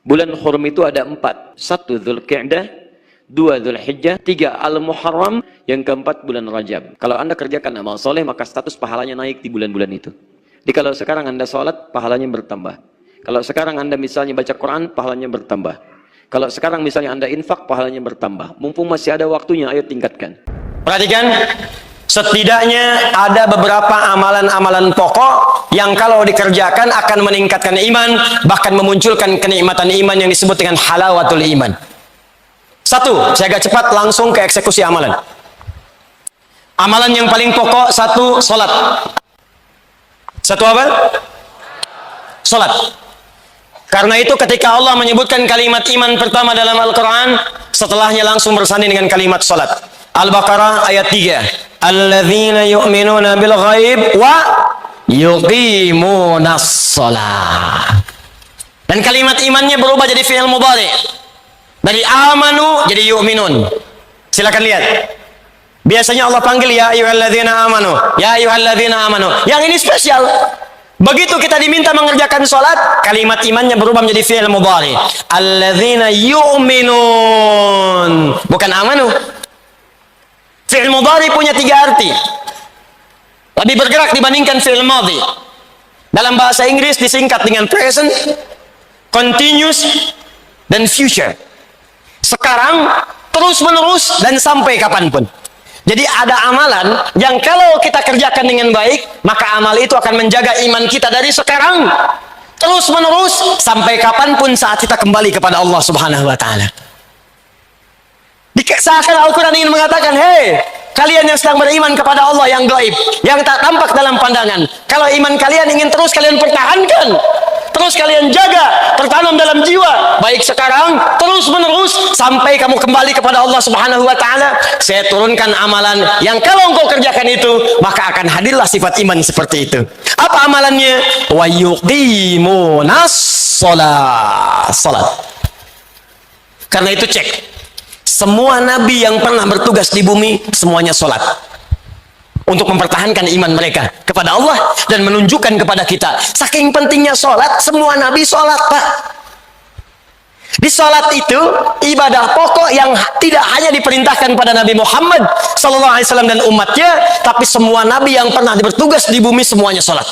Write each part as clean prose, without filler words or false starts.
Bulan hurum itu ada 4. 1 Dzulqa'dah, 2 Dzulhijjah, 3 Al-Muharram, yang keempat bulan Rajab. Kalau Anda kerjakan amal soleh, maka status pahalanya naik di bulan-bulan itu. Jadi kalau sekarang Anda sholat, pahalanya bertambah. Kalau sekarang Anda misalnya baca Quran, pahalanya bertambah. Kalau sekarang misalnya Anda infak, pahalanya bertambah. Mumpung masih ada waktunya, ayo tingkatkan. Perhatikan, setidaknya ada beberapa amalan-amalan pokok yang kalau dikerjakan akan meningkatkan iman, bahkan memunculkan kenikmatan iman yang disebut dengan halawatul iman. 1, saya agak cepat langsung ke eksekusi amalan. Amalan yang paling pokok 1, sholat. 1 apa? Sholat. Karena itu ketika Allah menyebutkan kalimat iman pertama dalam Al-Quran, setelahnya langsung bersanding dengan kalimat sholat. Al-Baqarah ayat 3. Alladzina yu'minuna bil ghaib wa yuqimunas sholat. Dan kalimat imannya berubah jadi fi'il mudhari. Dari amanu jadi yu'minun. Silakan lihat. Biasanya Allah panggil ya ayyuhalladzina amanu, ya ayyuhalladzina amanu. Yang ini spesial. Begitu kita diminta mengerjakan sholat, kalimat imannya berubah menjadi fi'il mudhari. Alladzina yu'minun, bukan amanu. Fi'il mudhari punya 3 arti. Lebih bergerak dibandingkan fi'il madhi. Dalam bahasa Inggris disingkat dengan present, continuous, dan future. Sekarang, terus menerus, dan sampai kapanpun. Jadi ada amalan yang kalau kita kerjakan dengan baik, maka amal itu akan menjaga iman kita dari sekarang terus menerus sampai kapanpun saat kita kembali kepada Allah Subhanahu wa Ta'ala. Seakan Al-Quran ingin mengatakan, hei, kalian yang sedang beriman kepada Allah yang gaib, yang tak tampak dalam pandangan, kalau iman kalian ingin terus kalian pertahankan, terus kalian jaga, tertanam dalam jiwa, baik sekarang, terus menerus, sampai kamu kembali kepada Allah Subhanahu wa Ta'ala, saya turunkan amalan yang kalau engkau kerjakan itu, maka akan hadirlah sifat iman seperti itu. Apa amalannya? Wa yuqimunas sholat. Karena itu cek. Semua nabi yang pernah bertugas di bumi, semuanya sholat. Untuk mempertahankan iman mereka kepada Allah dan menunjukkan kepada kita. Saking pentingnya sholat, semua nabi sholat, Pak. Di sholat itu, ibadah pokok yang tidak hanya diperintahkan pada Nabi Muhammad SAW dan umatnya, tapi semua nabi yang pernah bertugas di bumi, semuanya sholat.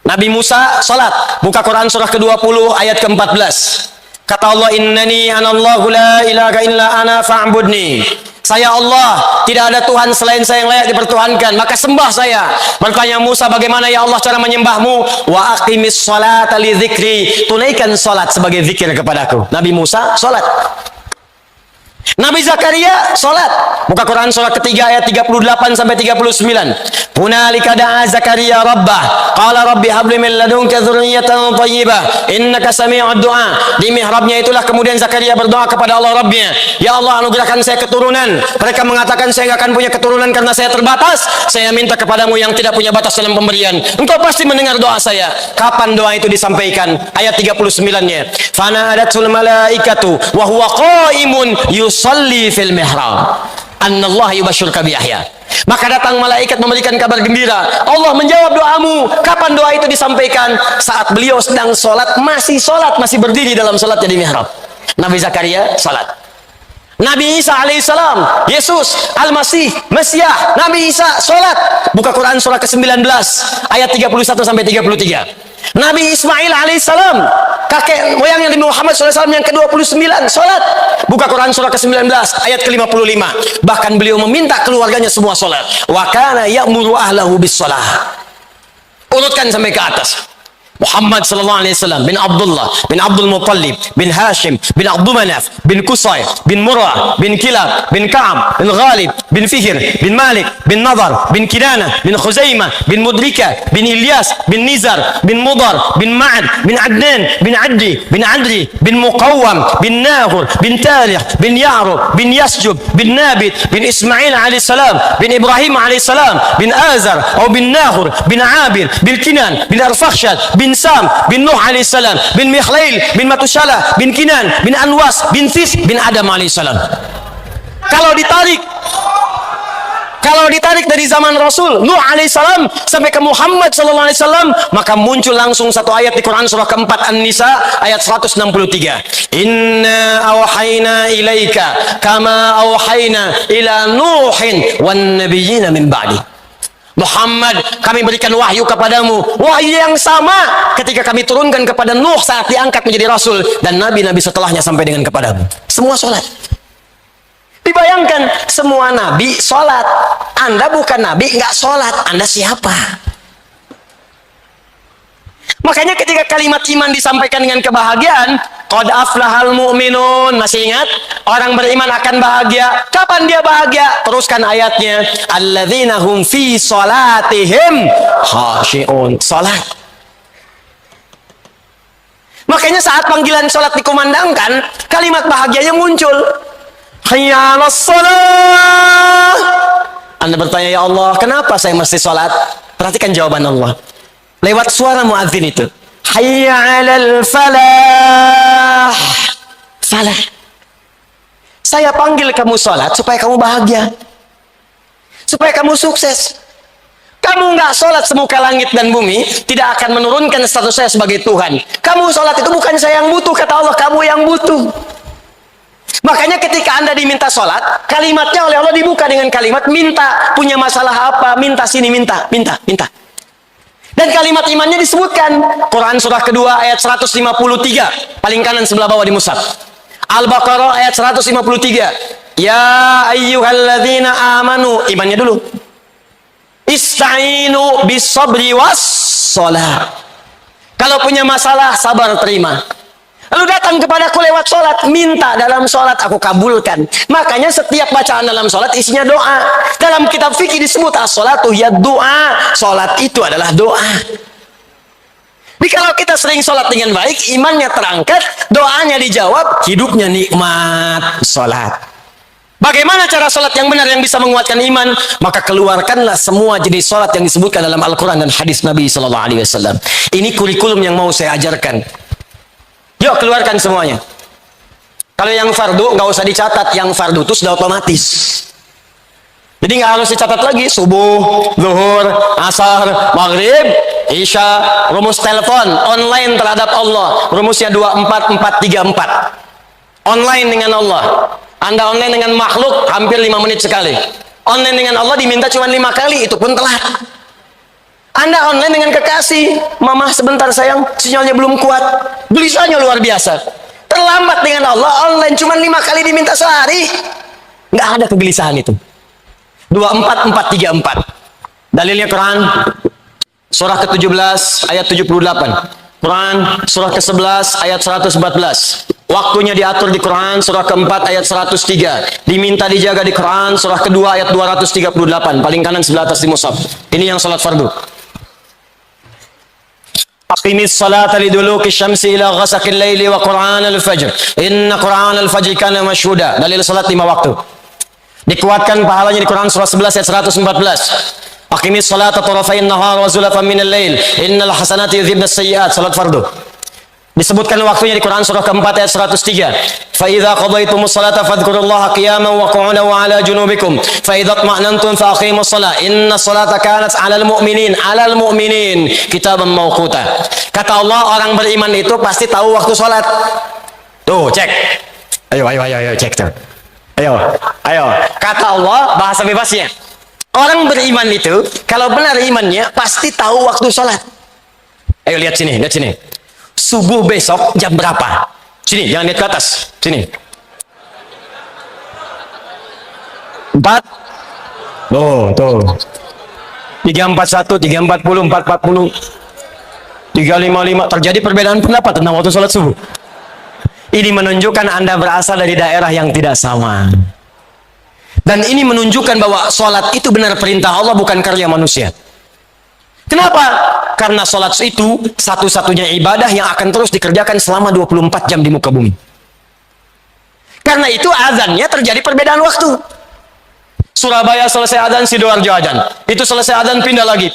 Nabi Musa sholat. Buka Quran surah ke-20 ayat ke-14. Kata Allah, innani anallahu la ilaha illa ana fa'budni. Saya Allah, tidak ada Tuhan selain saya yang layak dipertuhankan, maka sembah saya. Bertanya Musa, bagaimana ya Allah cara menyembahmu? Wa aqimis sholata li dzikri. Tunaikan salat sebagai zikir kepadaku. Nabi Musa salat. Nabi Zakaria salat. Buka Quran surah ketiga ayat 38 sampai 39. Hunalika da'a Zakaria rabbah, qala rabbi habli min ladunka dzurriyyatan thayyibah innaka sami'ud du'a. Di mihrabnya itulah kemudian Zakaria berdoa kepada Allah Rabbnya, ya Allah anugerahkan saya keturunan. Mereka mengatakan saya enggak akan punya keturunan karena saya terbatas. Saya minta kepadamu yang tidak punya batas dalam pemberian. Engkau pasti mendengar doa saya. Kapan doa itu disampaikan? Ayat 39-nya. Fanadatul malaikatu wa huwa qaimun yusalli fil mihrab. Annallaha yubashshiruka bi Yahya. Maka datang malaikat memberikan kabar gembira. Allah menjawab doamu. Kapan doa itu disampaikan? Saat beliau sedang sholat, masih berdiri dalam sholatnya di mihrab. Nabi Zakaria sholat. Nabi Isa alaihissalam, Yesus Al-Masih, Mesiah, Nabi Isa sholat. Buka Quran surah ke-19 ayat 31 sampai 33. Nabi Ismail alaihissalam, kakek moyang yang Nabi Muhammad SAW yang ke-29 sholat. Buka Quran surah ke-19 ayat ke-55. Bahkan beliau meminta keluarganya semua sholat. Wa kana ya'muru ahlahu bis sholah. Urutkan sampai ke atas. Muhammad sallallahu alaihi wasallam bin Abdullah bin Abdul Muttalib bin Hashim bin Abdul Manaf bin Qusay bin Murrah bin Kilab bin Ka'ab bin Ghalib bin Fihr bin Malik bin Nadar bin Kinana bin Khuzaimah bin Mudrika bin Ilyas bin Nizar bin Mudar bin Ma'ad bin Adnan bin Addi bin Adri bin Muqawwam bin Nahur bin Talih bin Ya'rub bin Yasjub bin Nabit bin Ismail alaihissalam bin Ibrahim alaihissalam bin Azar atau bin Nahur bin Abir bin Kinan bin Arfakhshad bin Sam bin Nuh alaihissalam bin Mikhlail bin Matushalah bin Kinan bin Anwas bin This bin Adam alaihissalam. Kalau ditarik Kalau ditarik dari zaman Rasul Nuh alaihissalam sampai ke Muhammad sallallahu alaihi wasallam, maka muncul langsung satu ayat di Quran surah keempat An-Nisa ayat 163. Inna awhayna ilaika kama awhayna ila Nuhin wan nabiyyina min ba'di. Muhammad, kami berikan wahyu kepadamu, wahyu yang sama ketika kami turunkan kepada Nuh saat diangkat menjadi Rasul, dan nabi-nabi setelahnya sampai dengan kepadamu. Semua sholat. Dibayangkan, semua nabi sholat. Anda bukan nabi, nggak sholat. Anda siapa? Makanya ketika kalimat iman disampaikan dengan kebahagiaan, qad aflahal mu'minun, masih ingat? Orang beriman akan bahagia. Kapan dia bahagia? Teruskan ayatnya. Alladzina hum fi sholatihim khashi'un. Sholat. Makanya saat panggilan sholat dikumandangkan, kalimat bahagianya muncul. Hayya 'alas shalah. Anda bertanya, ya Allah, kenapa saya mesti sholat? Perhatikan jawaban Allah lewat suara muadzin itu. Hayya 'alal falah. Falah. Saya panggil kamu sholat supaya kamu bahagia, supaya kamu sukses. Kamu nggak sholat, semuka langit dan bumi tidak akan menurunkan status saya sebagai Tuhan. Kamu sholat itu bukan saya yang butuh, kata Allah, kamu yang butuh. Makanya ketika Anda diminta sholat, kalimatnya oleh Allah dibuka dengan kalimat minta. Punya masalah apa? Minta sini, minta. Dan kalimat imannya disebutkan. Quran surah kedua ayat 153. Paling kanan sebelah bawah di mushaf. Al-Baqarah ayat 153. Ya ayyuhalladzina amanu. Imannya dulu. Ista'inu bis-sabri was-sholat. Kalau punya masalah, sabar terima. Lalu datang kepadaku lewat sholat, minta dalam sholat, aku kabulkan. Makanya setiap bacaan dalam sholat isinya doa. Dalam kitab fikih disebut as-sholatu ya doa. Sholat itu adalah doa. Jadi kalau kita sering sholat dengan baik, imannya terangkat, doanya dijawab, hidupnya nikmat. Sholat. Bagaimana cara sholat yang benar yang bisa menguatkan iman? Maka keluarkanlah semua jenis sholat yang disebutkan dalam Al-Quran dan hadis Nabi SAW. Ini kurikulum yang mau saya ajarkan. Yuk keluarkan semuanya. Kalau yang fardu nggak usah dicatat, yang fardu itu sudah otomatis. Jadi nggak harus dicatat lagi. Subuh, zuhur, asar, maghrib, isya, rumus telepon online terhadap Allah. Rumusnya 24434. Online dengan Allah. Anda online dengan makhluk hampir 5 menit sekali. Online dengan Allah diminta cuma 5 kali, itu pun telat. Anda online dengan kekasih, mama sebentar sayang, sinyalnya belum kuat, gelisahnya luar biasa. Terlambat dengan Allah, online cuma 5 kali diminta sehari, nggak ada kegelisahan itu. 24434. Dalilnya Quran surah ke-17 ayat 78, Quran surah ke-11 ayat 114. Waktunya diatur di Quran surah ke-4 ayat 103. Diminta dijaga di Quran surah kedua ayat 238. Paling kanan sebelah atas di mushaf. Ini yang salat fardu. Aqimis salata liduluki syamsi ila ghasaqil laili wa Qur'anal fajr. Inna Qur'anal fajr kana mashhuda. Dalil salat 5 waktu. Dikuatkan pahalanya di Quran surah 11 ayat 114. Aqimis salata tarafayn nahar wa zulafan minal lail. Innal hasanati yudhibnas sayyi'at. Salat fardu. Disebutkan waktunya di Quran surah keempat ayat 103. Fa idza qadaytumus salata fadhkurullaha qiyaman wa qu'udan wa 'ala junubikum. Fa idza tma'nantum fa aqimus shalah. Inna salata kanat 'alal mu'minin kitaban mawquta. Kata Allah, orang beriman itu pasti tahu waktu salat. Tuh, cek. Ayo cek tuh. Ayo. Kata Allah, bahasa bebasnya. Orang beriman itu kalau benar imannya pasti tahu waktu salat. Ayo lihat sini. Subuh besok jam berapa? Sini, jangan lihat ke atas. Sini. 4. Tuh. 341, 340, 440, 355. Terjadi perbedaan pendapat tentang waktu sholat subuh. Ini menunjukkan Anda berasal dari daerah yang tidak sama. Dan ini menunjukkan bahwa sholat itu benar perintah Allah, bukan karya manusia. Kenapa? Karena sholat itu satu-satunya ibadah yang akan terus dikerjakan selama 24 jam di muka bumi. Karena itu azannya terjadi perbedaan waktu. Surabaya selesai azan, Sidoarjo azan. Itu selesai azan, pindah lagi.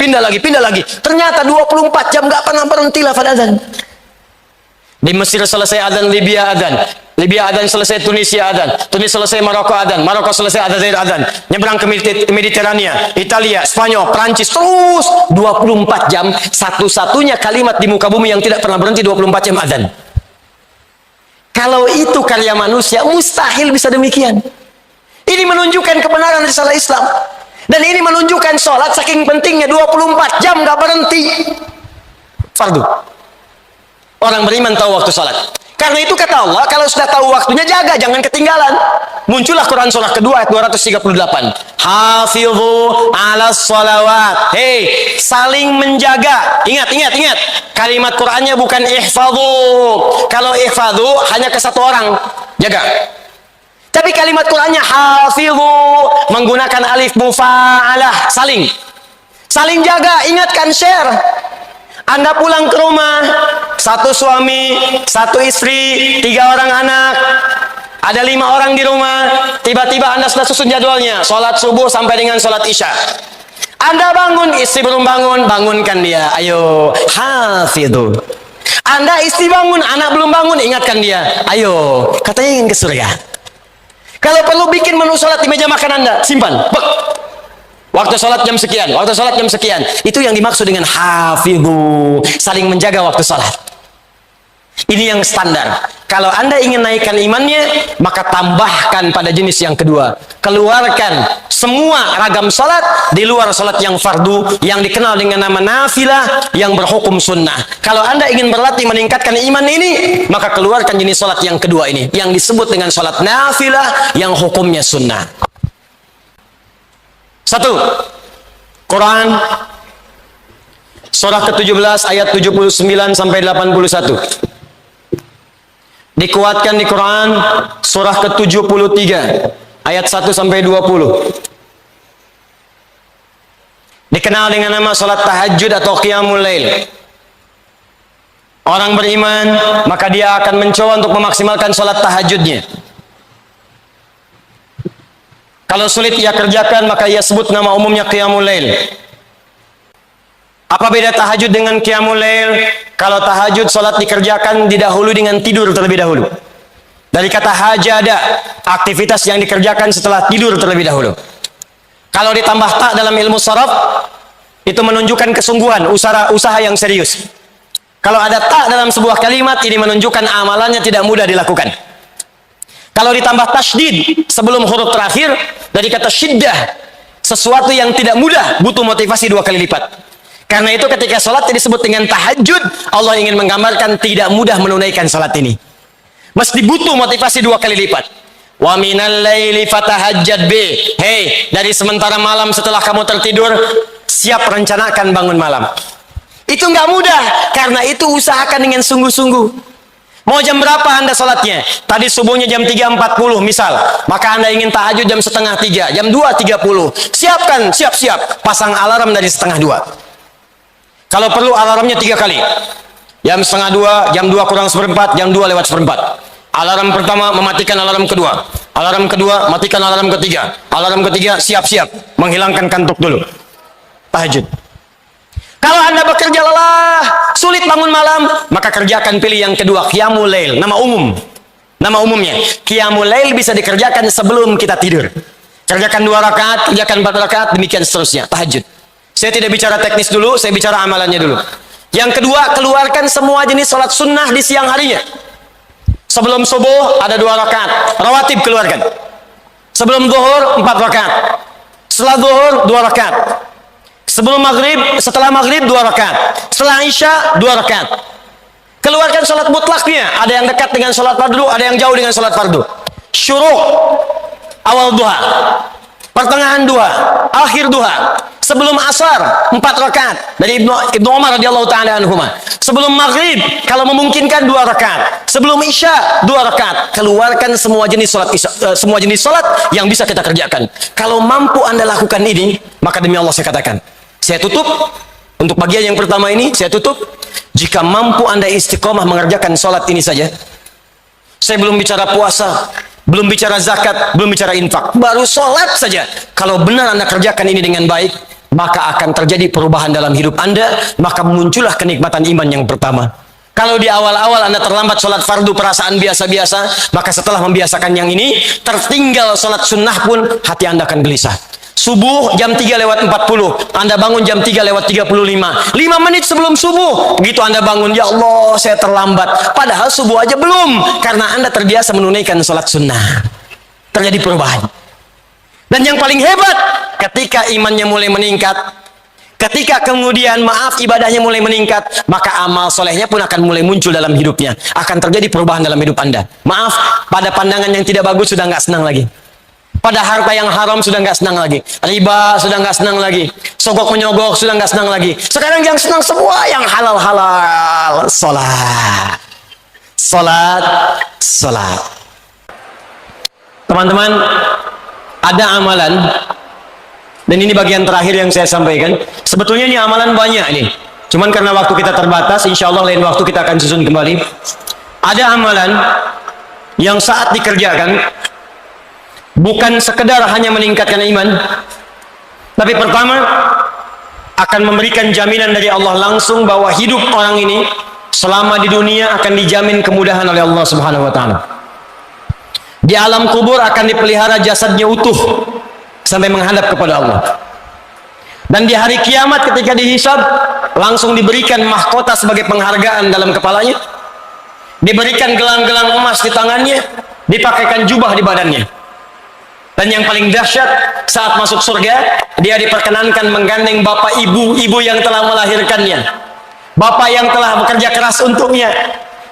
Ternyata 24 jam gak pernah berhenti lafaz azan. Di Mesir selesai azan, Libya azan. Libya adzan selesai, Tunisia adzan, Tunisia selesai, Maroko adzan, Maroko selesai, Aljazair adzan, nyebrang ke Mediterania, Italia, Spanyol, Prancis, terus 24 jam, satu-satunya kalimat di muka bumi yang tidak pernah berhenti 24 jam adzan. Kalau itu karya manusia, mustahil bisa demikian. Ini menunjukkan kebenaran risalah Islam. Dan ini menunjukkan sholat saking pentingnya 24 jam gak berhenti. Fardu. Orang beriman tahu waktu sholat. Karena itu kata Allah, kalau sudah tahu waktunya jaga, jangan ketinggalan. Muncullah Quran surah kedua ayat 238. Hafidhu ala sholawat. Hei, saling menjaga. Ingat. Kalimat Qurannya bukan ihfadhu. Kalau ihfadhu hanya ke satu orang. Jaga. Tapi kalimat Qurannya hafidhu, menggunakan alif mufa'alah. Saling jaga, ingatkan, share. Anda pulang ke rumah, satu suami, satu istri, 3 orang anak, ada 5 orang di rumah, tiba-tiba Anda sudah susun jadwalnya, sholat subuh sampai dengan sholat isya. Anda bangun, istri belum bangun, bangunkan dia, ayo, hafidhu. Anda istri bangun, anak belum bangun, ingatkan dia, ayo, katanya ingin ke surga. Kalau perlu bikin menu sholat di meja makan Anda, simpan. Waktu sholat jam sekian, waktu sholat jam sekian. Itu yang dimaksud dengan hafidhu, saling menjaga waktu sholat. Ini yang standar. Kalau Anda ingin naikkan imannya, maka tambahkan pada jenis yang kedua. Keluarkan semua ragam sholat di luar sholat yang fardu, yang dikenal dengan nama nafilah, yang berhukum sunnah. Kalau Anda ingin berlatih meningkatkan iman ini, maka keluarkan jenis sholat yang kedua ini, yang disebut dengan sholat nafilah, yang hukumnya sunnah. 1. Quran surah ke-17 ayat 79 sampai 81. Dikuatkan di Quran surah ke-73 ayat 1 sampai 20. Dikenal dengan nama salat tahajud atau qiyamul lail. Orang beriman maka dia akan mencoba untuk memaksimalkan salat tahajudnya. Kalau sulit ia kerjakan, maka ia sebut nama umumnya qiyamul lail. Apa beda tahajud dengan qiyamul lail? Kalau tahajud, salat dikerjakan didahului dengan tidur terlebih dahulu. Dari kata hajada, aktivitas yang dikerjakan setelah tidur terlebih dahulu. Kalau ditambah ta dalam ilmu sharaf, itu menunjukkan kesungguhan, usaha yang serius. Kalau ada ta dalam sebuah kalimat, ini menunjukkan amalannya tidak mudah dilakukan. Kalau ditambah tasydid sebelum huruf terakhir, dari kata syiddah, sesuatu yang tidak mudah, butuh motivasi 2 kali lipat. Karena itu ketika sholat disebut dengan tahajud, Allah ingin menggambarkan tidak mudah menunaikan sholat ini. Mesti butuh motivasi 2 kali lipat. Wa minal laili fatahajjad bi. Hei, dari sementara malam setelah kamu tertidur, siap rencanakan bangun malam. Itu nggak mudah, karena itu usahakan dengan sungguh-sungguh. Mau jam berapa Anda sholatnya? Tadi subuhnya jam 3.40 misal, maka Anda ingin tahajud jam 2.30, jam 2.30. Siapkan, siap-siap, pasang alarm dari 1.30. Kalau perlu alarmnya 3 kali. Jam 1.30, jam 2 kurang seperempat, jam 2 lewat seperempat. Alarm pertama mematikan alarm kedua. Alarm kedua matikan alarm ketiga. Alarm ketiga siap-siap menghilangkan kantuk dulu. Tahajud. Kalau Anda bekerja lelah, sulit bangun malam, maka kerjakan pilih yang kedua, qiyamul lail, nama umum. Nama umumnya. Qiyamul lail bisa dikerjakan sebelum kita tidur. Kerjakan 2 rakaat, kerjakan 4 rakaat, demikian seterusnya, tahajud. Saya tidak bicara teknis dulu, saya bicara amalannya dulu. Yang kedua, keluarkan semua jenis sholat sunnah di siang harinya. Sebelum subuh ada 2 rakaat, rawatib keluarkan. Sebelum zuhur 4 rakaat. Setelah zuhur 2 rakaat. Sebelum maghrib, setelah maghrib 2 rakaat. Setelah isya 2 rakaat. Keluarkan sholat mutlaknya. Ada yang dekat dengan sholat fardu, ada yang jauh dengan sholat fardu. Syuruq, awal duha, pertengahan duha, akhir duha. Sebelum asar 4 rakaat. Dari Ibnu Umar radhiyallahu taala anhuma. Sebelum maghrib kalau memungkinkan 2 rakaat. Sebelum isya 2 rakaat. Keluarkan semua jenis sholat semua jenis sholat yang bisa kita kerjakan. Kalau mampu Anda lakukan ini, maka demi Allah saya katakan, saya tutup untuk bagian yang pertama ini, saya tutup. Jika mampu Anda istiqomah mengerjakan sholat ini saja, saya belum bicara puasa, belum bicara zakat, belum bicara infak, baru sholat saja. Kalau benar Anda kerjakan ini dengan baik, maka akan terjadi perubahan dalam hidup Anda, maka muncullah kenikmatan iman yang pertama. Kalau di awal-awal Anda terlambat sholat fardu perasaan biasa-biasa, maka setelah membiasakan yang ini, tertinggal sholat sunnah pun hati Anda akan gelisah. Subuh jam 3 lewat 40, Anda bangun jam 3 lewat 35. 5 menit sebelum subuh, begitu Anda bangun, ya Allah saya terlambat. Padahal subuh aja belum, karena Anda terbiasa menunaikan sholat sunnah. Terjadi perubahan. Dan yang paling hebat, ketika imannya mulai meningkat, ketika kemudian ibadahnya mulai meningkat, maka amal solehnya pun akan mulai muncul dalam hidupnya. Akan terjadi perubahan dalam hidup Anda. Maaf, pada pandangan yang tidak bagus sudah nggak senang lagi. Pada harta yang haram sudah nggak senang lagi. Riba sudah nggak senang lagi. Sogok menyogok sudah nggak senang lagi. Sekarang yang senang semua yang halal-halal. Salat. Salat. Salat. Teman-teman, ada amalan, dan ini bagian terakhir yang saya sampaikan. Sebetulnya ini amalan banyak nih. Cuman karena waktu kita terbatas, insya Allah lain waktu kita akan susun kembali. Ada amalan yang saat dikerjakan, bukan sekedar hanya meningkatkan iman, tapi pertama akan memberikan jaminan dari Allah langsung bahwa hidup orang ini selama di dunia akan dijamin kemudahan oleh Allah Subhanahu wa taala. Di alam kubur akan dipelihara jasadnya utuh sampai menghadap kepada Allah. Dan di hari kiamat ketika dihisab, langsung diberikan mahkota sebagai penghargaan dalam kepalanya, diberikan gelang-gelang emas di tangannya, dipakaikan jubah di badannya. Dan yang paling dahsyat, saat masuk surga, dia diperkenankan menggandeng bapak ibu yang telah melahirkannya, bapak yang telah bekerja keras untuknya,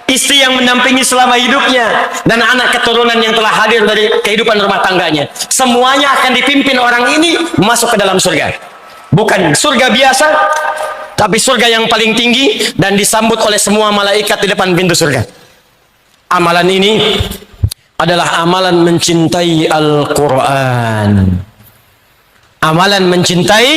istri yang mendampingi selama hidupnya, dan anak keturunan yang telah hadir dari kehidupan rumah tangganya. Semuanya akan dipimpin orang ini masuk ke dalam surga. Bukan surga biasa, tapi surga yang paling tinggi, dan disambut oleh semua malaikat di depan pintu surga. Amalan ini adalah amalan mencintai Al-Quran. Amalan mencintai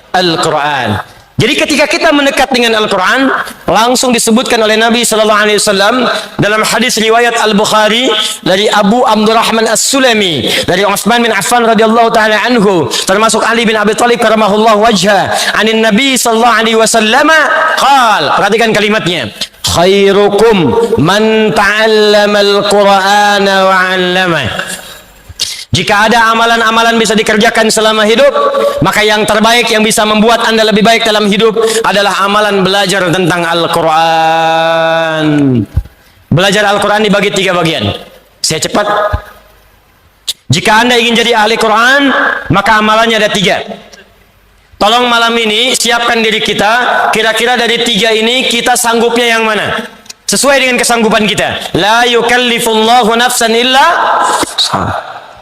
Al-Quran. Jadi ketika kita mendekat dengan Al-Quran, langsung disebutkan oleh Nabi Sallallahu Alaihi Wasallam dalam hadis riwayat Al-Bukhari dari Abu Abdurrahman As-Sulami, dari Utsman bin Affan radhiyallahu taala anhu, termasuk Ali bin Abi Thalib karamahullahu wajha, anin Nabi Sallallahu Alaihi Wasallam qal, perhatikan kalimatnya, khairukum man ta'allama al-Qur'ana wa 'allamah. Jika ada amalan-amalan bisa dikerjakan selama hidup, maka yang terbaik yang bisa membuat Anda lebih baik dalam hidup adalah amalan belajar tentang Al-Quran. Belajar Al-Quran dibagi 3 bagian. Saya cepat. Jika Anda ingin jadi ahli Quran, maka amalannya ada 3. Tolong malam ini siapkan diri kita, kira-kira dari 3 ini kita sanggupnya yang mana? Sesuai dengan kesanggupan kita. La yukallifullahu nafsan illa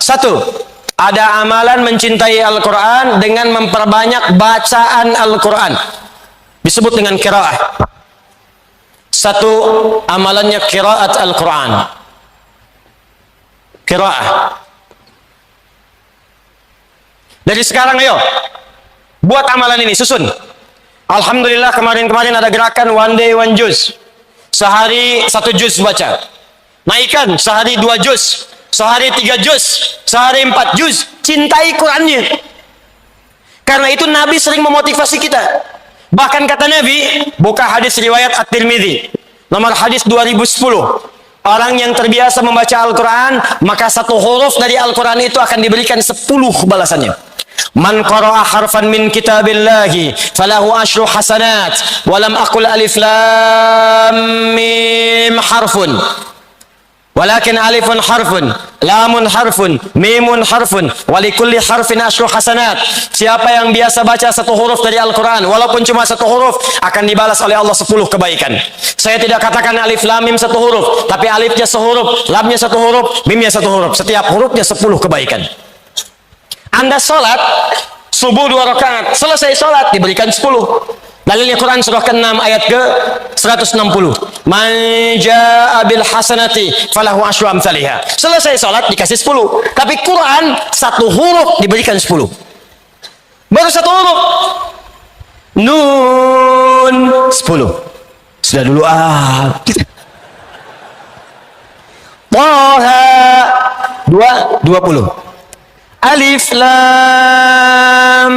1. Ada amalan mencintai Al-Quran dengan memperbanyak bacaan Al-Quran. Disebut dengan qiraah. 1. Amalannya qiraat Al-Quran. Qiraah. Dari sekarang ayo, buat amalan ini, susun. Alhamdulillah kemarin-kemarin ada gerakan one day one juz. Sehari 1 juz baca. Naikkan sehari 2 juz. Sehari 3 juz, sehari 4 juz. Cintai Qurannya. Karena itu Nabi sering memotivasi kita. Bahkan kata Nabi, buka hadis riwayat At-Tirmidzi, nomor hadis 2010. Orang yang terbiasa membaca Al-Quran, maka 1 huruf dari Al-Quran itu akan diberikan 10 balasannya. Man qara'a harfan min kitabillahi falahu asyru hasanat, walam aqul alif lam mim harfun, walakin alifun harfun, lamun harfun, mimun harfun, walikulli harfin asyru hasanat. Siapa yang biasa baca 1 huruf dari Al-Quran, walaupun cuma 1 huruf, akan dibalas oleh Allah 10 kebaikan. Saya tidak katakan alif lam mim 1 huruf, tapi alifnya 1 huruf, lamnya 1 huruf, mimnya 1 huruf. Setiap hurufnya 10 kebaikan. Anda sholat, subuh 2 rakaat, selesai sholat, diberikan 10. Dalilnya Quran surah ke-6 ayat ke-160. Man jaa'a bil hasanati falahu asyru amsalihha. Selesai salat dikasih 10. Tapi Quran 1 huruf diberikan 10. Baru 1 huruf. Nun 10. Sudah dulu Taha 20. Alif lam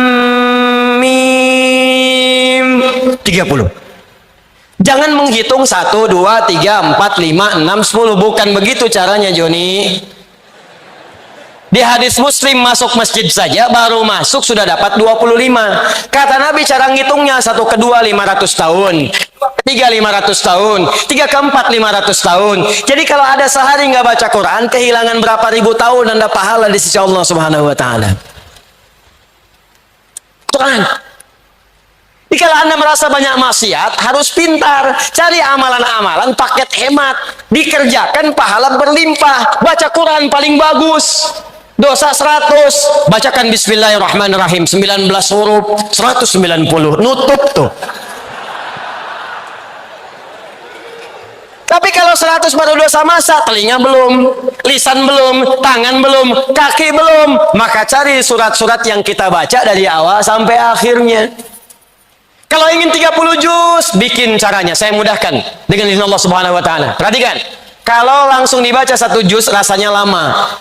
mim 30. Jangan menghitung 1, 2, 3, 4, 5, 6, 10. Bukan begitu caranya, Joni. Di hadis Muslim, masuk masjid saja baru masuk sudah dapat 25. Kata Nabi cara ngitungnya, 1 ke 2 500 tahun, 2 ke 3 500 tahun, 3 ke 4 500 tahun. Jadi kalau ada sehari nggak baca Quran, kehilangan berapa ribu tahun Anda pahala di sisi Allah Subhanahu wa taala. Quran. Jadi kalau Anda merasa banyak maksiat, harus pintar. Cari amalan-amalan paket hemat. Dikerjakan pahala berlimpah. Baca Quran paling bagus. Dosa 100. Bacakan Bismillahirrahmanirrahim. 19 huruf. 190. Nutup tuh. Tapi kalau 100 baru dosa masa, telinga belum, lisan belum, tangan belum, kaki belum. Maka cari surat-surat yang kita baca dari awal sampai akhirnya. Kalau ingin 30 juz, bikin caranya. Saya mudahkan dengan izin Allah Subhanahu wa taala. Perhatikan. Kalau langsung dibaca 1 juz rasanya lama.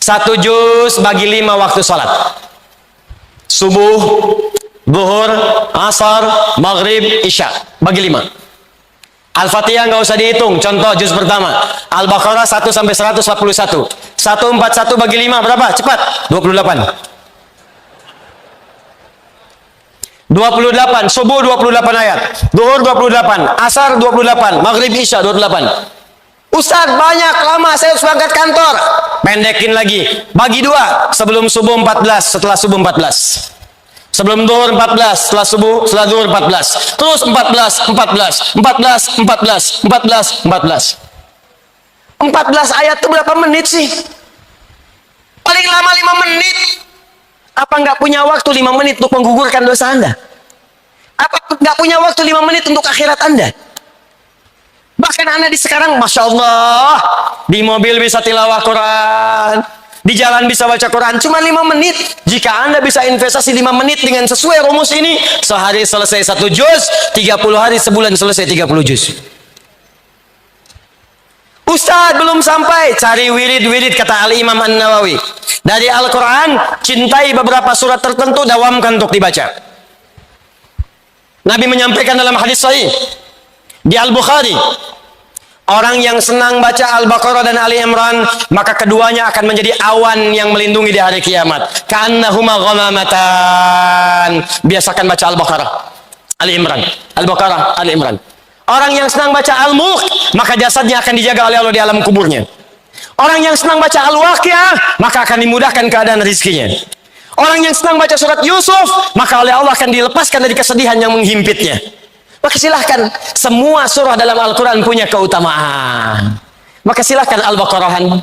1 juz bagi 5 waktu salat. Subuh, zuhur, asar, maghrib, isya. Bagi 5. Al-Fatihah nggak usah dihitung. Contoh juz pertama. Al-Baqarah 1 sampai 141. 141 bagi 5 berapa? Cepat. 28. 28, subuh 28 ayat, zuhur 28, asar 28, maghrib isya 28. Ustaz banyak lama saya harus berangkat kantor. Pendekin lagi, bagi 2, sebelum subuh 14, setelah subuh 14. Sebelum zuhur 14, setelah subuh, setelah zuhur 14. Terus 14, 14, 14, 14, 14, 14. 14 ayat itu berapa menit sih? Paling lama 5 menit. Apa nggak punya waktu 5 menit untuk menggugurkan dosa Anda? Apa nggak punya waktu 5 menit untuk akhirat Anda? Bahkan Anda di sekarang, Masya Allah, di mobil bisa tilawah Quran, di jalan bisa baca Quran, cuma 5 menit. Jika Anda bisa investasi 5 menit dengan sesuai rumus ini, sehari selesai 1 juz, 30 hari sebulan selesai 30 juz. Ustaz belum sampai, cari wirid-wirid kata Al-Imam An-Nawawi. Dari Al-Quran, cintai beberapa surat tertentu, dawamkan untuk dibaca. Nabi menyampaikan dalam hadis sahih di Al-Bukhari, orang yang senang baca Al-Baqarah dan Ali Imran, maka keduanya akan menjadi awan yang melindungi di hari kiamat. Ka'annahuma ghamamatan. Biasakan baca Al-Baqarah, Ali Imran, Al-Baqarah, Ali Imran. Orang yang senang baca Al-Mulk, maka jasadnya akan dijaga oleh Allah di alam kuburnya. Orang yang senang baca Al-Waqiah, maka akan dimudahkan keadaan rizkinya. Orang yang senang baca surat Yusuf, maka oleh Allah akan dilepaskan dari kesedihan yang menghimpitnya. Maka silahkan, semua surah dalam Al-Quran punya keutamaan. Maka silahkan Al-Baqarahan,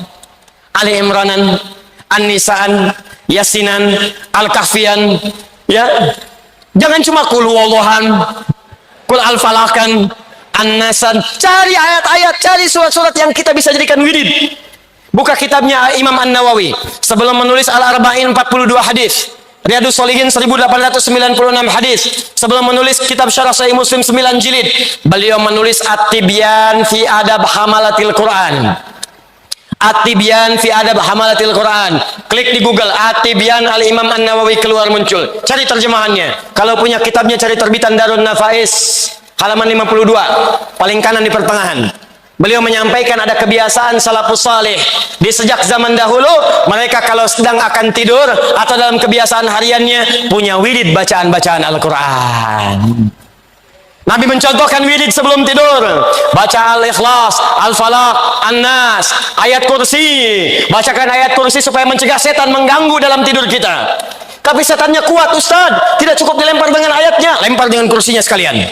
Ali Imranan, An-Nisaan, Yasinan, Al-Kahfian, ya. Jangan cuma Qul Huwallahan, Qul Al-Falakan, An-Nasan. Cari ayat-ayat, cari surat-surat yang kita bisa jadikan wirid. Buka kitabnya Imam An-Nawawi sebelum menulis Al-Arba'in 42 hadis, Riyadus Shalihin 1896 hadis. Sebelum menulis kitab Syarah Sahih Muslim 9 jilid, beliau menulis At-Tibyan fi Adab Hamalatil Quran. At-Tibyan fi Adab Hamalatil Quran. Klik di Google At-Tibyan Al-Imam An-Nawawi, keluar muncul. Cari terjemahannya. Kalau punya kitabnya cari terbitan Darun Nafais halaman 52, paling kanan di pertengahan. Beliau menyampaikan ada kebiasaan salafus salih di sejak zaman dahulu, mereka kalau sedang akan tidur atau dalam kebiasaan hariannya punya wirid bacaan-bacaan Al-Quran. Nabi mencontohkan wirid sebelum tidur, baca Al-Ikhlas, Al-Falaq, An-Nas, ayat kursi. Bacakan ayat kursi supaya mencegah setan mengganggu dalam tidur kita. Tapi setannya kuat Ustaz, tidak cukup dilempar dengan ayatnya, lempar dengan kursinya sekalian.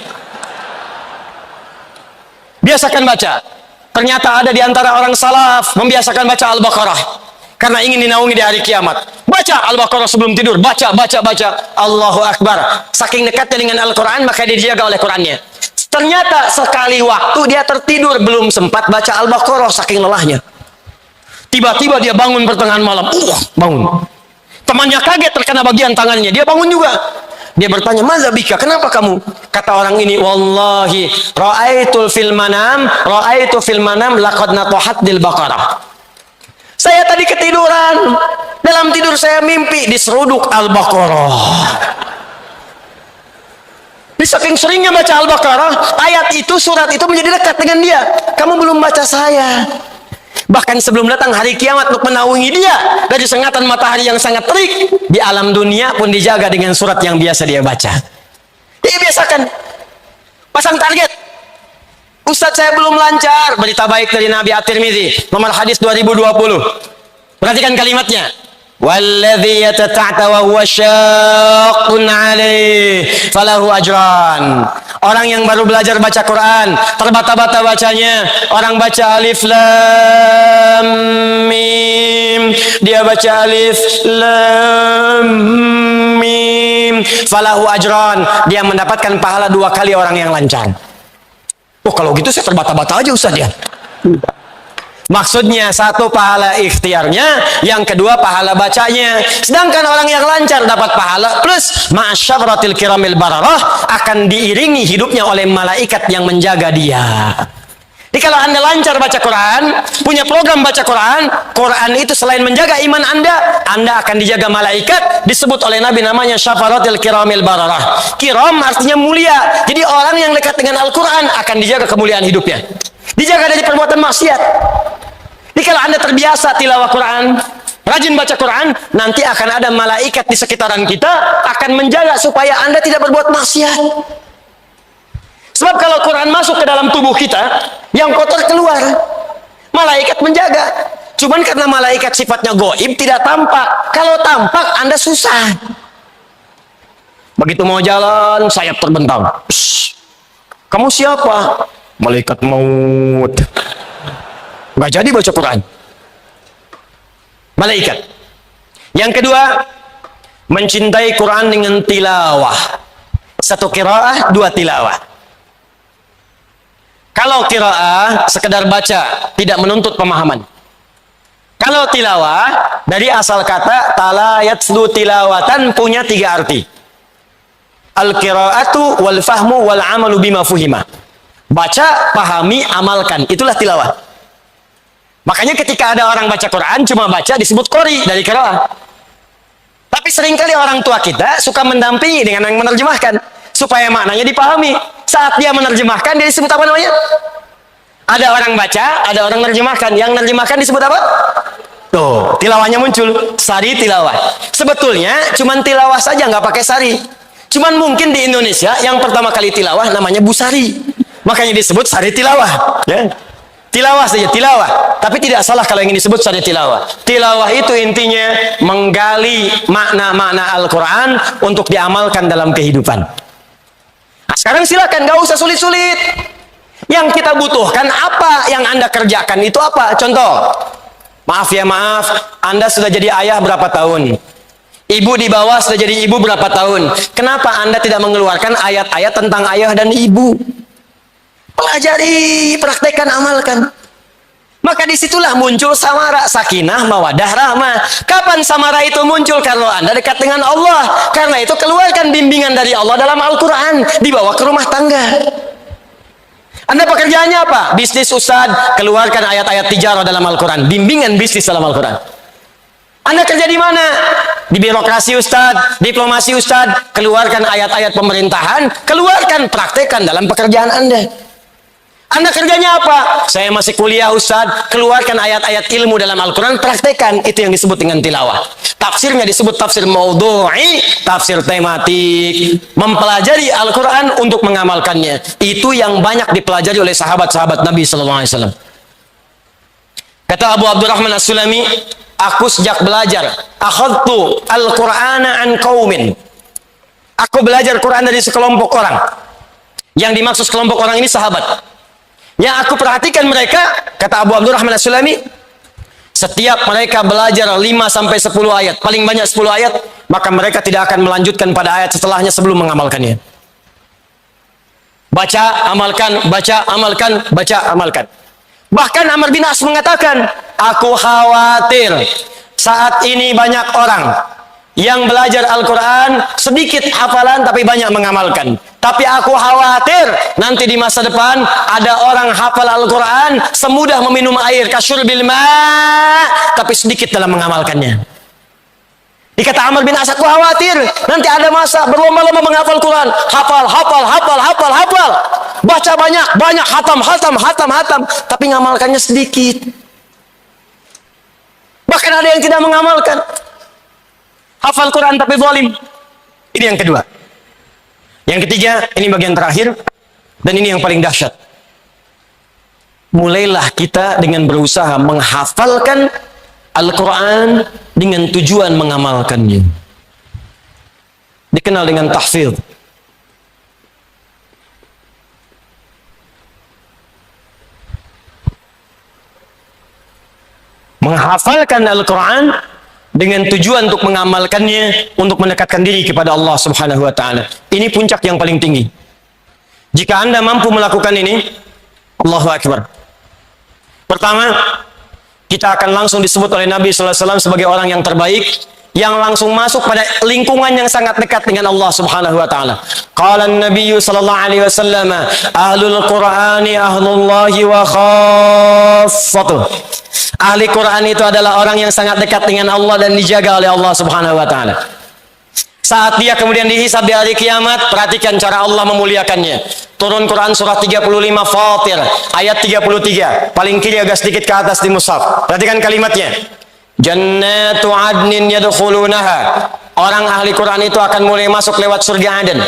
Biasakan baca. Ternyata ada di antara orang salaf membiasakan baca Al-Baqarah karena ingin dinaungi di hari kiamat. Baca Al-Baqarah sebelum tidur, baca. Allahu Akbar. Saking dekatnya dengan Al-Quran, maka dia dijaga oleh Qurannya. Ternyata sekali waktu dia tertidur, belum sempat baca Al-Baqarah saking lelahnya. Tiba-tiba dia bangun pertengahan malam. Bangun. Temannya kaget terkena bagian tangannya. Dia bangun juga. Dia bertanya, "Maza bika? Kenapa kamu?" Kata orang ini, "Wallahi, ra'aitu fil manam laqad natahat dil Baqarah." Saya tadi ketiduran. Dalam tidur saya mimpi diseruduk Al-Baqarah. Saking seringnya baca Al-Baqarah, ayat itu, surat itu menjadi dekat dengan dia. Kamu belum baca saya. Bahkan sebelum datang hari kiamat untuk menaungi dia dari sengatan matahari yang sangat terik, di alam dunia pun dijaga dengan surat yang biasa dia baca. Dia biasakan pasang target. Ustaz, saya belum lancar. Berita baik dari Nabi At-Tirmidzi, nomor hadis 2020. Perhatikan kalimatnya. Walladzi yatata'ta wa huwa syaqqun 'alaihi falahu ajran. Orang yang baru belajar baca Quran, terbata-bata bacanya, orang baca alif lam mim, dia baca alif lam mim, falahu ajran, dia mendapatkan pahala 2 kali orang yang lancar. Oh, kalau gitu saya terbata-bata aja Ustaz ya. Maksudnya, 1 pahala ikhtiarnya, yang kedua pahala bacanya. Sedangkan orang yang lancar dapat pahala plus ma'asyaratil kiramil bararah, akan diiringi hidupnya oleh malaikat yang menjaga dia. Jadi kalau Anda lancar baca Quran, punya program baca Quran, Quran itu selain menjaga iman Anda akan dijaga malaikat, disebut oleh Nabi namanya syafaratil kiramil bararah. Kiram artinya mulia. Jadi orang yang dekat dengan Al-Quran akan dijaga kemuliaan hidupnya, dijaga dari perbuatan maksiat. Jadi kalau Anda terbiasa tilawah Quran, rajin baca Quran, nanti akan ada malaikat di sekitaran kita akan menjaga supaya Anda tidak berbuat maksiat. Sebab kalau Quran masuk ke dalam tubuh kita, yang kotor keluar. Malaikat menjaga. Cuman karena malaikat sifatnya goib, tidak tampak. Kalau tampak, Anda susah. Begitu mau jalan, sayap terbentang. Shh. Kamu siapa? Malaikat maut. Nggak jadi baca Quran. Malaikat. Yang kedua, mencintai Quran dengan tilawah. 1 qiraah, 2 tilawah. Kalau qiraah, sekedar baca, tidak menuntut pemahaman. Kalau tilawah, dari asal kata tala yatslu tilawatan, punya 3 arti. Al-qiraatu wal fahmu wal amalu bima fuhima. Baca, pahami, amalkan. Itulah tilawah. Makanya ketika ada orang baca Quran, cuma baca disebut qori dari qiraah. Tapi seringkali orang tua kita suka mendampingi dengan yang menerjemahkan, supaya maknanya dipahami. Saat dia menerjemahkan, dia disebut apa namanya? Ada orang baca, ada orang menerjemahkan. Yang menerjemahkan disebut apa? Tuh, tilawahnya muncul. Sari tilawah. Sebetulnya cuman tilawah saja, nggak pakai sari. Cuman mungkin di Indonesia yang pertama kali tilawah namanya busari. Makanya disebut sari tilawah. Ya. Tilawah saja, tilawah. Tapi tidak salah kalau yang disebut sari tilawah. Tilawah itu intinya menggali makna-makna Al-Quran untuk diamalkan dalam kehidupan. Nah, sekarang silakan, gak usah sulit-sulit. Yang kita butuhkan apa yang Anda kerjakan itu apa? Contoh, maaf ya maaf, Anda sudah jadi ayah berapa tahun? Ibu di bawah sudah jadi ibu berapa tahun? Kenapa Anda tidak mengeluarkan ayat-ayat tentang ayah dan ibu? Pelajari, praktekkan, amalkan. Maka disitulah muncul samara, sakinah, mawadah, rahmah. Kapan samara itu muncul? Kalau Anda dekat dengan Allah. Karena itu keluarkan bimbingan dari Allah dalam Al-Quran, dibawa ke rumah tangga. Anda pekerjaannya apa? Bisnis Ustaz, keluarkan ayat-ayat tijarah dalam Al-Quran, bimbingan bisnis dalam Al-Quran. Anda kerja di mana? Di birokrasi Ustaz, diplomasi Ustaz, keluarkan ayat-ayat pemerintahan, keluarkan, praktekkan dalam pekerjaan Anda. Anda kerjanya apa? Saya masih kuliah Ustaz, keluarkan ayat-ayat ilmu dalam Al-Quran, praktekkan. Itu yang disebut dengan tilawah. Tafsirnya disebut tafsir maudhu'i, tafsir tematik. Mempelajari Al-Quran untuk mengamalkannya. Itu yang banyak dipelajari oleh sahabat-sahabat Nabi SAW. Kata Abu Abdurrahman As-Sulami, aku sejak belajar, akhadtu al-Qur'ana an qaumin. Aku belajar Quran dari sekelompok orang. Yang dimaksud sekelompok orang ini sahabat. Yang aku perhatikan mereka, kata Abu Abdurrahman As-Sulami, setiap mereka belajar 5-10 ayat, paling banyak 10 ayat, maka mereka tidak akan melanjutkan pada ayat setelahnya sebelum mengamalkannya. Baca, amalkan, baca, amalkan, baca, amalkan. Bahkan Amr bin As mengatakan, aku khawatir saat ini banyak orang yang belajar Al-Quran, sedikit hafalan tapi banyak mengamalkan. Tapi aku khawatir nanti di masa depan ada orang hafal Al-Quran semudah meminum air, kasyurbil ma', tapi sedikit dalam mengamalkannya. Dikata Amr bin As, aku khawatir nanti ada masa berlomba-lomba menghafal Quran. Hafal. Baca banyak, hatam. Tapi ngamalkannya sedikit. Bahkan ada yang tidak mengamalkan. Hafal Quran tapi zalim. Ini yang kedua. Yang ketiga, ini bagian terakhir. Dan ini yang paling dahsyat. Mulailah kita dengan berusaha menghafalkan Al-Quran dengan tujuan mengamalkannya. Dikenal dengan tahfidz. Menghafalkan Al-Quran dengan tujuan untuk mengamalkannya, untuk mendekatkan diri kepada Allah Subhanahu wa Ta'ala. Ini puncak yang paling tinggi. Jika Anda mampu melakukan ini, Allahu Akbar. Pertama, kita akan langsung disebut oleh Nabi sallallahu alaihi wasallam sebagai orang yang terbaik, yang langsung masuk pada lingkungan yang sangat dekat dengan Allah Subhanahu wa Ta'ala. Qala an-nabiy sallallahu alaihi wasallam, ahlul Qur'ani ahlullahi wa khassatuh. Ahli Quran itu adalah orang yang sangat dekat dengan Allah dan dijaga oleh Allah Subhanahu wa Ta'ala. Saat dia kemudian dihisab di hari kiamat, perhatikan cara Allah memuliakannya. Turun Quran surah 35 Fatir ayat 33, paling kiri agak sedikit ke atas di mushaf. Perhatikan kalimatnya. Jannatu adnin yadkhulunaha. Orang ahli Quran itu akan mulai masuk lewat surga Aden.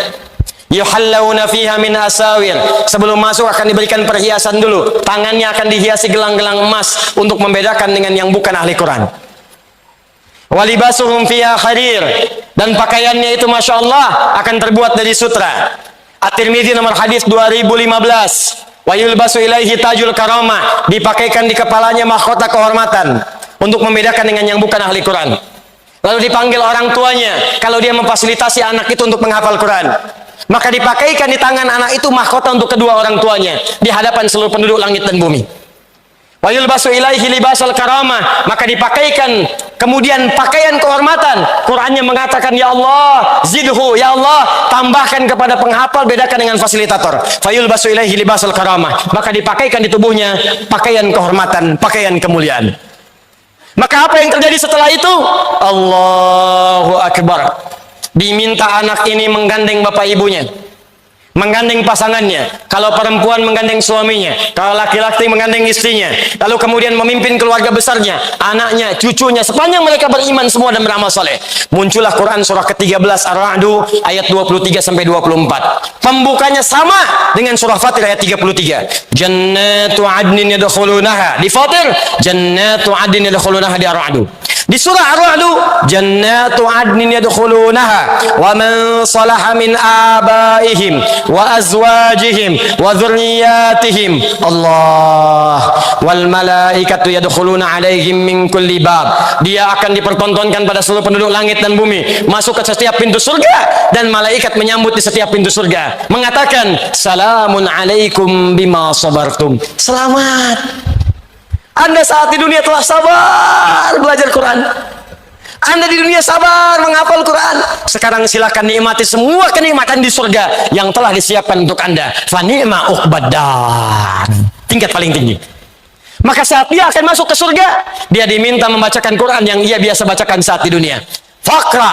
Yuhallawna fiha min asawir. Sebelum masuk akan diberikan perhiasan dulu. Tangannya akan dihiasi gelang-gelang emas untuk membedakan dengan yang bukan ahli Quran. Walibasuhum fiha harir. Dan pakaiannya itu Masya Allah akan terbuat dari sutra. At-Tirmidzi nomor hadis 2015. Wa yulbasu ilaihi tajul karamah. Dipakaikan di kepalanya mahkota kehormatan untuk membedakan dengan yang bukan ahli Quran. Lalu dipanggil orang tuanya kalau dia memfasilitasi anak itu untuk menghafal Quran. Maka dipakaikan di tangan anak itu mahkota untuk kedua orang tuanya di hadapan seluruh penduduk langit dan bumi. Wa yulbasu ilaihi libasal karamah. Maka dipakaikan kemudian pakaian kehormatan. Qurannya mengatakan, ya Allah zidhu, ya Allah tambahkan kepada penghafal, bedakan dengan fasilitator. Fa yulbasu ilaihi libasal karamah. Maka dipakaikan di tubuhnya pakaian kehormatan, pakaian kemuliaan. Maka apa yang terjadi setelah itu? Allahu Akbar. Diminta anak ini menggandeng bapak ibunya, menggandeng pasangannya. Kalau perempuan menggandeng suaminya, kalau laki-laki menggandeng istrinya. Lalu kemudian memimpin keluarga besarnya, anaknya, cucunya, sepanjang mereka beriman semua dan beramal saleh. Muncullah Quran surah ke-13 Ar-Ra'd ayat 23 sampai 24. Pembukanya sama dengan surah Fatir ayat 33. Jannatu adnin yadkhulunaha. Di Fatir, Jannatu adnin yadkhulunaha. Di Ar-Ra'd. Di surah Ar-Ra'd, Jannatu adnin yadkhulunaha wa man salaha min abaihim wa azwajihim wa dzurriyyatihim. Allah wal malaikatu yadkhuluna alaihim min kulli bab. Dia akan dipertontonkan pada seluruh penduduk langit dan bumi, masuk ke setiap pintu surga, dan malaikat menyambut di setiap pintu surga mengatakan, salamun alaikum bima sabartum. Selamat, Anda saat di dunia telah sabar belajar Quran. Anda di dunia sabar menghafal Quran. Sekarang silakan nikmati semua kenikmatan di surga yang telah disiapkan untuk Anda. Fa ni'ma uqbadar. Tingkat paling tinggi. Maka saat dia akan masuk ke surga, dia diminta membacakan Quran yang ia biasa bacakan saat di dunia. Faqra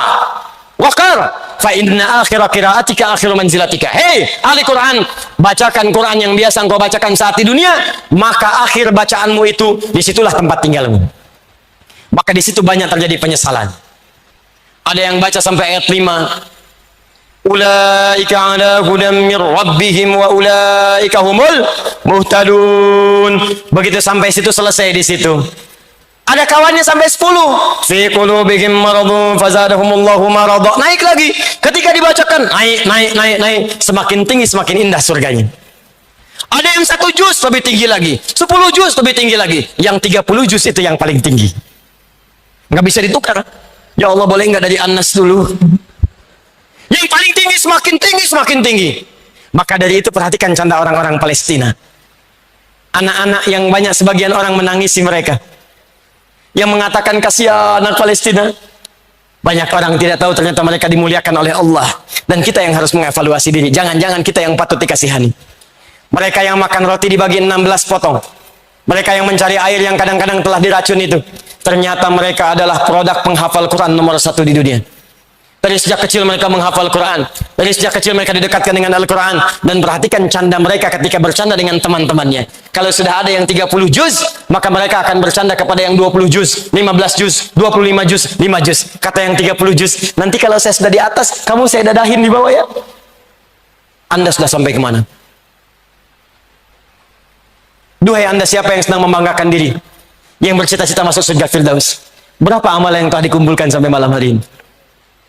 waqar fa inna akhira qiraatika akhiru manzilatika. Hei ahli Quran, bacakan Quran yang biasa engkau bacakan saat di dunia, maka akhir bacaanmu itu disitulah tempat tinggalmu. Maka di situ banyak terjadi penyesalan. Ada yang baca sampai ayat 5. Ulaika ala hudam mir rabbihim wa ulaika humul muhtadun. Begitu sampai situ selesai di situ. Ada kawannya sampai 10. Fi qulubihim maradun fazadahumullahu marada. Naik lagi. Ketika dibacakan, naik. Semakin tinggi semakin indah surganya. Ada yang 1 juz lebih tinggi lagi, 10 juz lebih tinggi lagi. Yang 30 juz itu yang paling tinggi. Nggak bisa ditukar. Ya Allah, boleh nggak dari An-Nas dulu? Yang paling tinggi semakin tinggi semakin tinggi. Maka dari itu perhatikan canda orang-orang Palestina. Anak-anak yang banyak sebagian orang menangisi mereka, yang mengatakan kasihan anak Palestina. Banyak orang tidak tahu ternyata mereka dimuliakan oleh Allah. Dan kita yang harus mengevaluasi diri. Jangan-jangan kita yang patut dikasihani. Mereka yang makan roti dibagi 16 potong. Mereka yang mencari air yang kadang-kadang telah diracun itu. Ternyata mereka adalah produk penghafal Quran nomor 1 di dunia. Dari sejak kecil mereka menghafal Quran. Dari sejak kecil mereka didekatkan dengan Al-Quran. Dan perhatikan canda mereka ketika bercanda dengan teman-temannya. Kalau sudah ada yang 30 juz, maka mereka akan bercanda kepada yang 20 juz, 15 juz, 25 juz, 5 juz. Kata yang 30 juz, nanti kalau saya sudah di atas, kamu saya dadahin di bawah ya. Anda sudah sampai kemana? Duhai Anda siapa yang sedang membanggakan diri, yang bercita-cita masuk surga Firdaus? Berapa amal yang telah dikumpulkan sampai malam hari ini?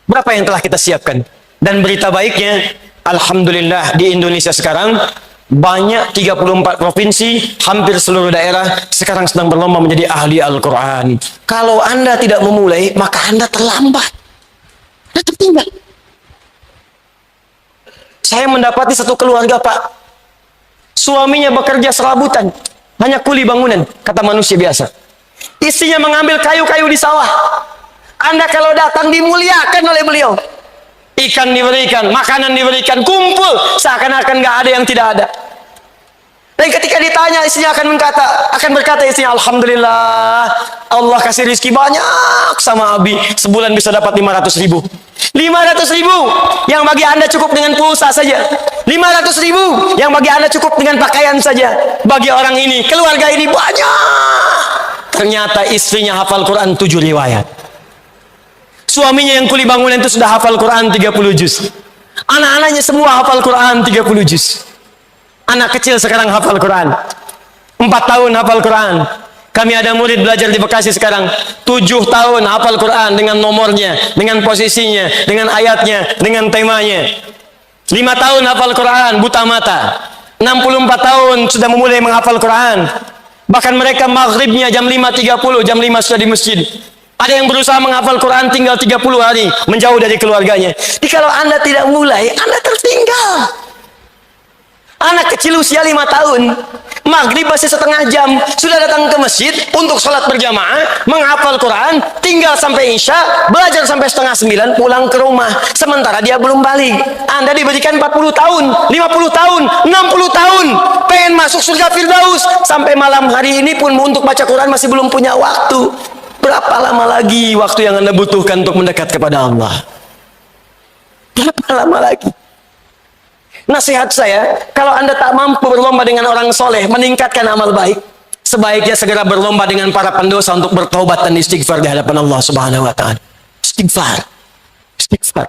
Berapa yang telah kita siapkan? Dan berita baiknya, alhamdulillah di Indonesia sekarang banyak 34 provinsi, hampir seluruh daerah sekarang sedang berlomba menjadi ahli Al-Quran. Kalau Anda tidak memulai, maka Anda terlambat. Anda tertinggal. Saya mendapati satu keluarga, Pak. Suaminya bekerja serabutan, hanya kuli bangunan, kata manusia biasa. Istrinya mengambil kayu-kayu di sawah. Anda kalau datang dimuliakan oleh beliau. Ikan diberikan, makanan diberikan, kumpul seakan-akan nggak ada yang tidak ada. Dan ketika ditanya, istrinya akan berkata istrinya, alhamdulillah, Allah kasih rezeki banyak sama Abi. Sebulan bisa dapat 500 ribu. 500 ribu yang bagi Anda cukup dengan pulsa saja. 500 ribu yang bagi Anda cukup dengan pakaian saja. Bagi orang ini, keluarga ini banyak. Ternyata istrinya hafal Quran 7 riwayat. Suaminya yang kuli bangunan itu sudah hafal Quran 30 juz. Anak-anaknya semua hafal Quran 30 juz. Anak kecil sekarang hafal Quran. 4 tahun hafal Quran. Kami ada murid belajar di Bekasi sekarang 7 tahun hafal Quran dengan nomornya, dengan posisinya, dengan ayatnya, dengan temanya. 5 tahun hafal Quran, buta mata. 64 tahun sudah memulai menghafal Quran. Bahkan mereka maghribnya jam 5.30, jam 5 sudah di masjid. Ada yang berusaha menghafal Quran tinggal 30 hari, menjauh dari keluarganya. Jadi kalau Anda tidak mulai, Anda tertinggal. Anak kecil usia 5 tahun, maghrib masih setengah jam, sudah datang ke masjid untuk sholat berjamaah, menghafal Quran, tinggal sampai isya, belajar sampai setengah 9, pulang ke rumah. Sementara dia belum balik. Anda diberikan 40 tahun, 50 tahun, 60 tahun, pengen masuk surga Firdaus. Sampai malam hari ini pun untuk baca Quran masih belum punya waktu. Berapa lama lagi waktu yang Anda butuhkan untuk mendekat kepada Allah? Berapa lama lagi? Nasihat saya, kalau Anda tak mampu berlomba dengan orang soleh, meningkatkan amal baik, sebaiknya segera berlomba dengan para pendosa untuk bertobat dan istighfar di hadapan Allah Subhanahu wa Ta'ala. Istighfar. Istighfar.